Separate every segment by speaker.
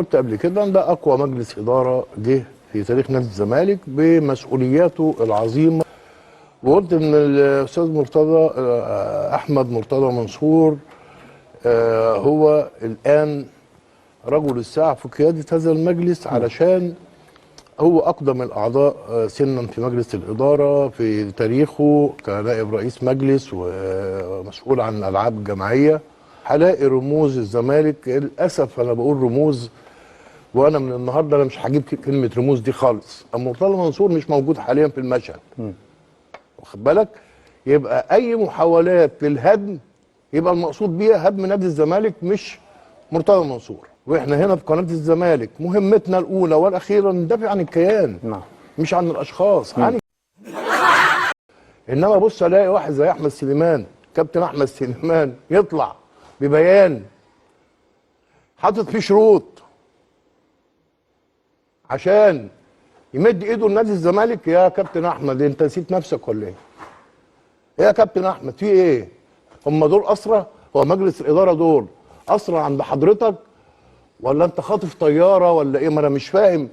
Speaker 1: قلت قبل كده ان ده اقوى مجلس اداره جه في تاريخ نادي الزمالك بمسؤولياته العظيمه. وقلت ان الاستاذ مرتضى احمد مرتضى منصور هو الان رجل الساعه في قياده هذا المجلس، علشان هو اقدم الاعضاء سنا في مجلس الاداره في تاريخه كنائب رئيس مجلس ومسؤول عن الالعاب الجماعيه. هلاقي رموز الزمالك، للاسف انا بقول رموز، وانا من النهارده انا مش هجيب كلمه رموز دي خالص. مرتضى منصور مش موجود حاليا في المشهد، واخد بالك؟ يبقى اي محاولات للهدم يبقى المقصود بيها هدم نادي الزمالك مش مرتضى منصور. واحنا هنا في قناه الزمالك مهمتنا الاولى والاخيره ندافع عن الكيان، مش عن الاشخاص. انما بص الاقي واحد زي احمد سليمان، كابتن احمد سليمان، يطلع ببيان حاطط فيه شروط عشان يمد ايده لنادي الزمالك. يا كابتن احمد انت نسيت نفسك ولا ايه؟ يا كابتن احمد في ايه؟ هم دول اسرى؟ هو مجلس الاداره دول اسرى عند حضرتك ولا انت خاطف طياره ولا ايه؟ ما انا مش فاهم.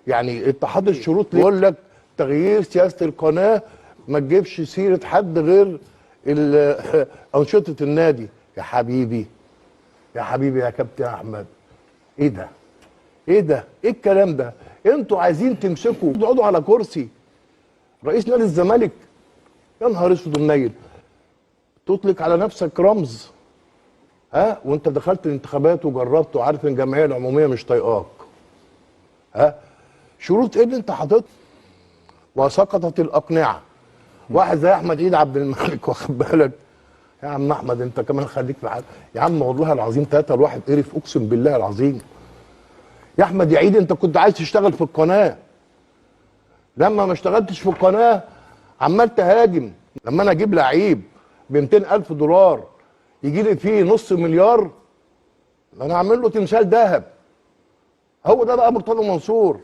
Speaker 1: يعني انت حاطط شروط ليه؟ يقول لك تغيير سياسه القناه، ما تجيبش سيره حد غير انشطه النادي. يا حبيبي يا حبيبي يا كابتن احمد، ايه ده؟ ايه ده؟ ايه الكلام ده؟ انتوا عايزين تمسكوا تقعدوا على كرسي رئيس نادي الزمالك؟ يا نهار اسود ومنيل، تطلق على نفسك رمز وانت دخلت الانتخابات وجربت وعارف ان الجمعيه العموميه مش طايقاك. شروط ايه اللي انت حاططها؟ وسقطت الاقنعه. واحد زي احمد عيد عبد الملك، واخد بالك؟ يا عم احمد انت كمان خليك في حاجه يا عم، والله العظيم 3 الواحد قرف، اقسم بالله العظيم. يا احمد يا عيد انت كنت عايز تشتغل في القناه، لما ما اشتغلتش في القناه عمال تهاجم. لما انا اجيب لعيب ب 200,000 دولار يجي لي فيه نص مليار، انا اعمل له تمثال ذهب. هو ده بقى مرتضى منصور.